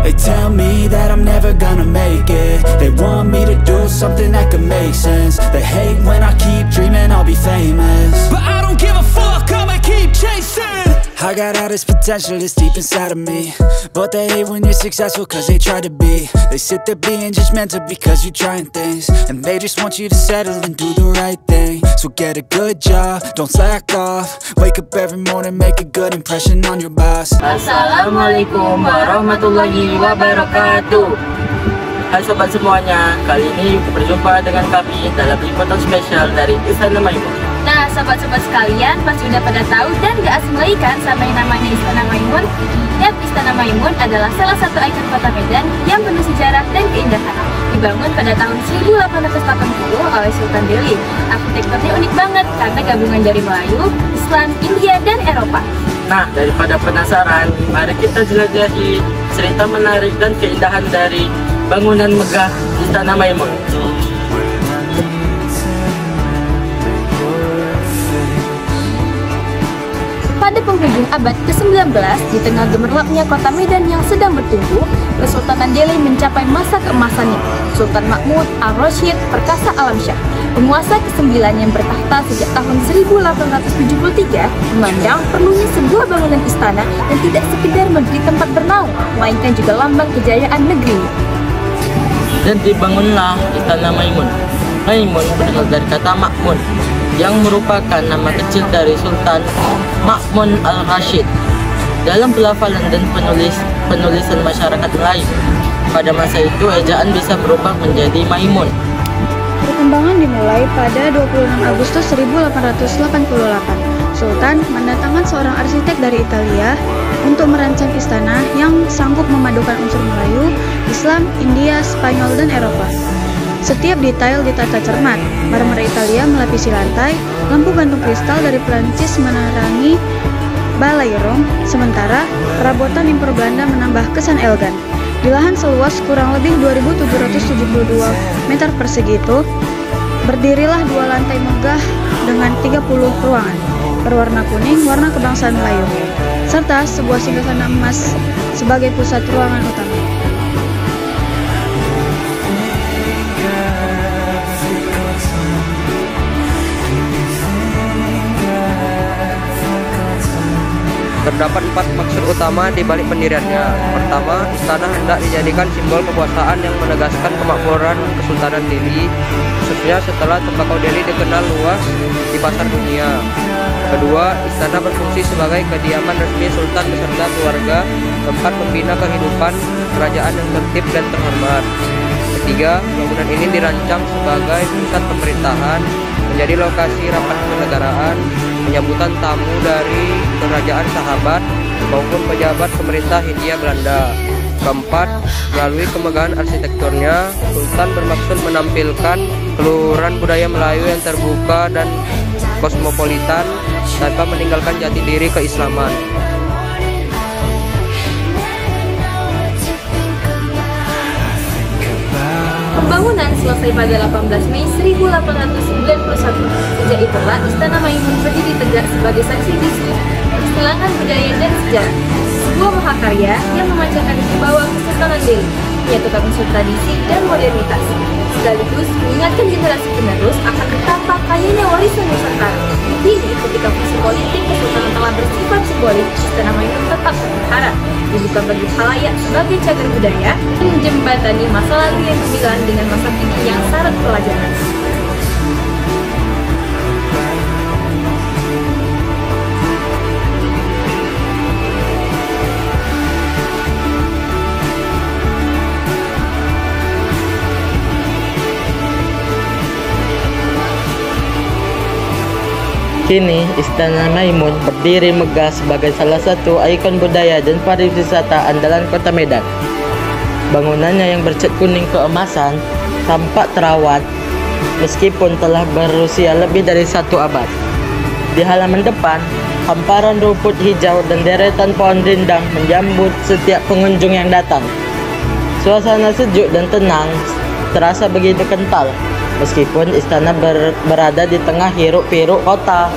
They tell me that I'm never gonna make it. They want me to do something that could make sense. They hate when I keep dreaming I'll be famous, but I don't give a fuck, I'ma keep chasing. I got all this potential that's deep inside of me, but they hate when you're successful cause they try to be. They sit there being judgmental because you're trying things, and they just want you to settle and do the right thing. So get a good job, don't slack off. Wake up every morning, make a good impression on your boss. Assalamualaikum warahmatullahi wabarakatuh. Hai sobat semuanya, kali ini berjumpa dengan kami dalam liputan spesial dari Istana Maimun. Nah, sobat-sobat sekalian pasti udah pada tahu dan gak asing lagi kan sama yang namanya Istana Maimun. Yap, Istana Maimun adalah salah satu ikon kota Medan yang penuh sejarah dan keindahan. Dibangun pada tahun 1880 oleh Sultan Delhi. Arsitekturnya unik banget karena gabungan dari Melayu, Islam, India, dan Eropa. Nah, daripada penasaran, mari kita jelajahi cerita menarik dan keindahan dari bangunan megah Istana Maimun. Pada penghujung abad ke-19, di tengah gemerlapnya kota Medan yang sedang bertumbuh, Kesultanan Delhi mencapai masa keemasannya. Sultan Mahmud Ar-Rasyid Perkasa Alamsyah, penguasa ke-9 yang bertahta sejak tahun 1873, memandang perlunya sebuah bangunan istana yang tidak sekedar menjadi tempat bernaung, melainkan juga lambang kejayaan negeri. Dan dibangunlah Istana Maimun. Maimun berasal dari kata Makmun, yang merupakan nama kecil dari Sultan Mahmud Al-Rashid. Dalam pelafalan dan penulisan masyarakat Melayu, pada masa itu ejaan bisa berubah menjadi Maimun. Perkembangan dimulai pada 26 Agustus 1888. Sultan mendatangkan seorang arsitek dari Italia untuk merancang istana yang sanggup memadukan unsur Melayu, Islam, India, Spanyol, dan Eropa. Setiap detail ditata cermat, marmer Italia melapisi lantai, lampu gantung kristal dari Prancis menerangi balairung, sementara perabotan impor Belanda menambah kesan elegan. Di lahan seluas kurang lebih 2.772 meter persegi itu, berdirilah dua lantai megah dengan 30 ruangan berwarna kuning, warna kebangsaan Melayu, serta sebuah singgasana emas sebagai pusat ruangan utama. Terdapat 4 maksud utama di balik pendiriannya. Pertama, istana hendak dijadikan simbol kekuasaan yang menegaskan kemakmuran Kesultanan Delhi, khususnya setelah tembakau Delhi dikenal luas di pasar dunia. Kedua, istana berfungsi sebagai kediaman resmi Sultan beserta keluarga, tempat membina kehidupan kerajaan yang tertib dan terhormat. Ketiga, bangunan ini dirancang sebagai pusat pemerintahan, menjadi lokasi rapat kenegaraan, penyambutan tamu dari kerajaan sahabat maupun pejabat pemerintah Hindia Belanda. Keempat, melalui kemegahan arsitekturnya, Sultan bermaksud menampilkan keluhuran budaya Melayu yang terbuka dan kosmopolitan tanpa meninggalkan jati diri keislaman. Pembangunan selesai pada 18 Mei 1891. Sejak itulah Istana Maimun berdiri tegak sebagai saksi bisu persilangan budaya dan sejarah. Sebuah mahakarya yang memancarkan wibawa Kesultanan Delhi, menyatukan unsur tradisi dan modernitas, sekaligus mengingatkan generasi penerus akan betapa kayanya warisan Nusantara. Kini, ketika fungsi politik kesultanan telah bersifat simbolik, Istana Maimun tetap terpelihara, dibuka bagi khalayak sebagai cagar budaya dan menjembatani masa lalu yang gemilang dengan masa kini yang syarat pelajaran. Kini, Istana Maimun berdiri megah sebagai salah satu ikon budaya dan pariwisata andalan kota Medan. Bangunannya yang bercat kuning keemasan tampak terawat meskipun telah berusia lebih dari 1 abad. Di halaman depan, hamparan rumput hijau dan deretan pohon rindang menjambut setiap pengunjung yang datang. Suasana sejuk dan tenang terasa begitu kental, meskipun istana berada di tengah hiruk-pikuk kota.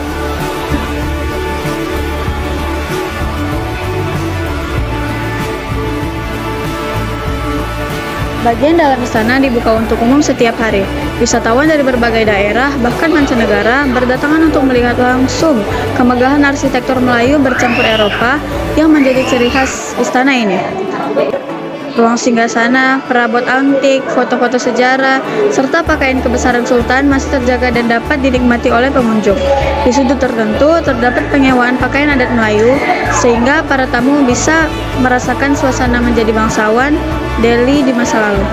Bagian dalam istana dibuka untuk umum setiap hari. Wisatawan dari berbagai daerah, bahkan mancanegara, berdatangan untuk melihat langsung kemegahan arsitektur Melayu bercampur Eropa yang menjadi ciri khas istana ini. Ruang singgasana, perabot antik, foto-foto sejarah, serta pakaian kebesaran sultan masih terjaga dan dapat dinikmati oleh pengunjung. Di sudut tertentu terdapat penyewaan pakaian adat Melayu, sehingga para tamu bisa merasakan suasana menjadi bangsawan Delhi di masa lalu.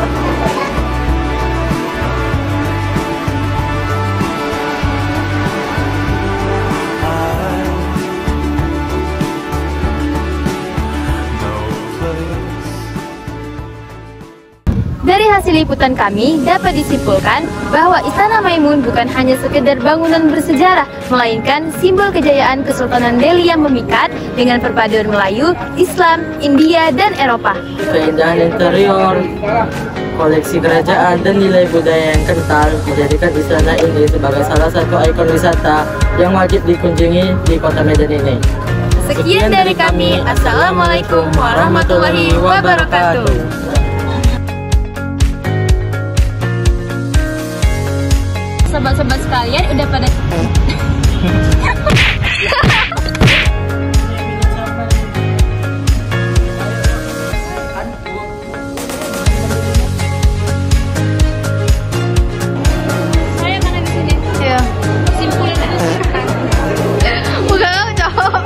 Dari hasil liputan kami dapat disimpulkan bahwa Istana Maimun bukan hanya sekedar bangunan bersejarah, melainkan simbol kejayaan Kesultanan Delhi yang memikat dengan perpaduan Melayu, Islam, India, dan Eropa. Keindahan interior, koleksi kerajaan, dan nilai budaya yang kental menjadikan istana ini sebagai salah satu ikon wisata yang wajib dikunjungi di kota Medan ini. Sekian dari kami. Assalamualaikum warahmatullahi wabarakatuh. Sobat-sobat sekalian udah pada saya mana di sini? Ya. Simpulin aja. Bukan cowok.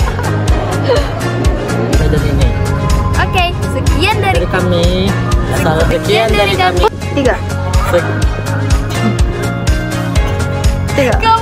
Medan ini. Oke, sekian dari kami. Sekian dari kami. Tiga. Go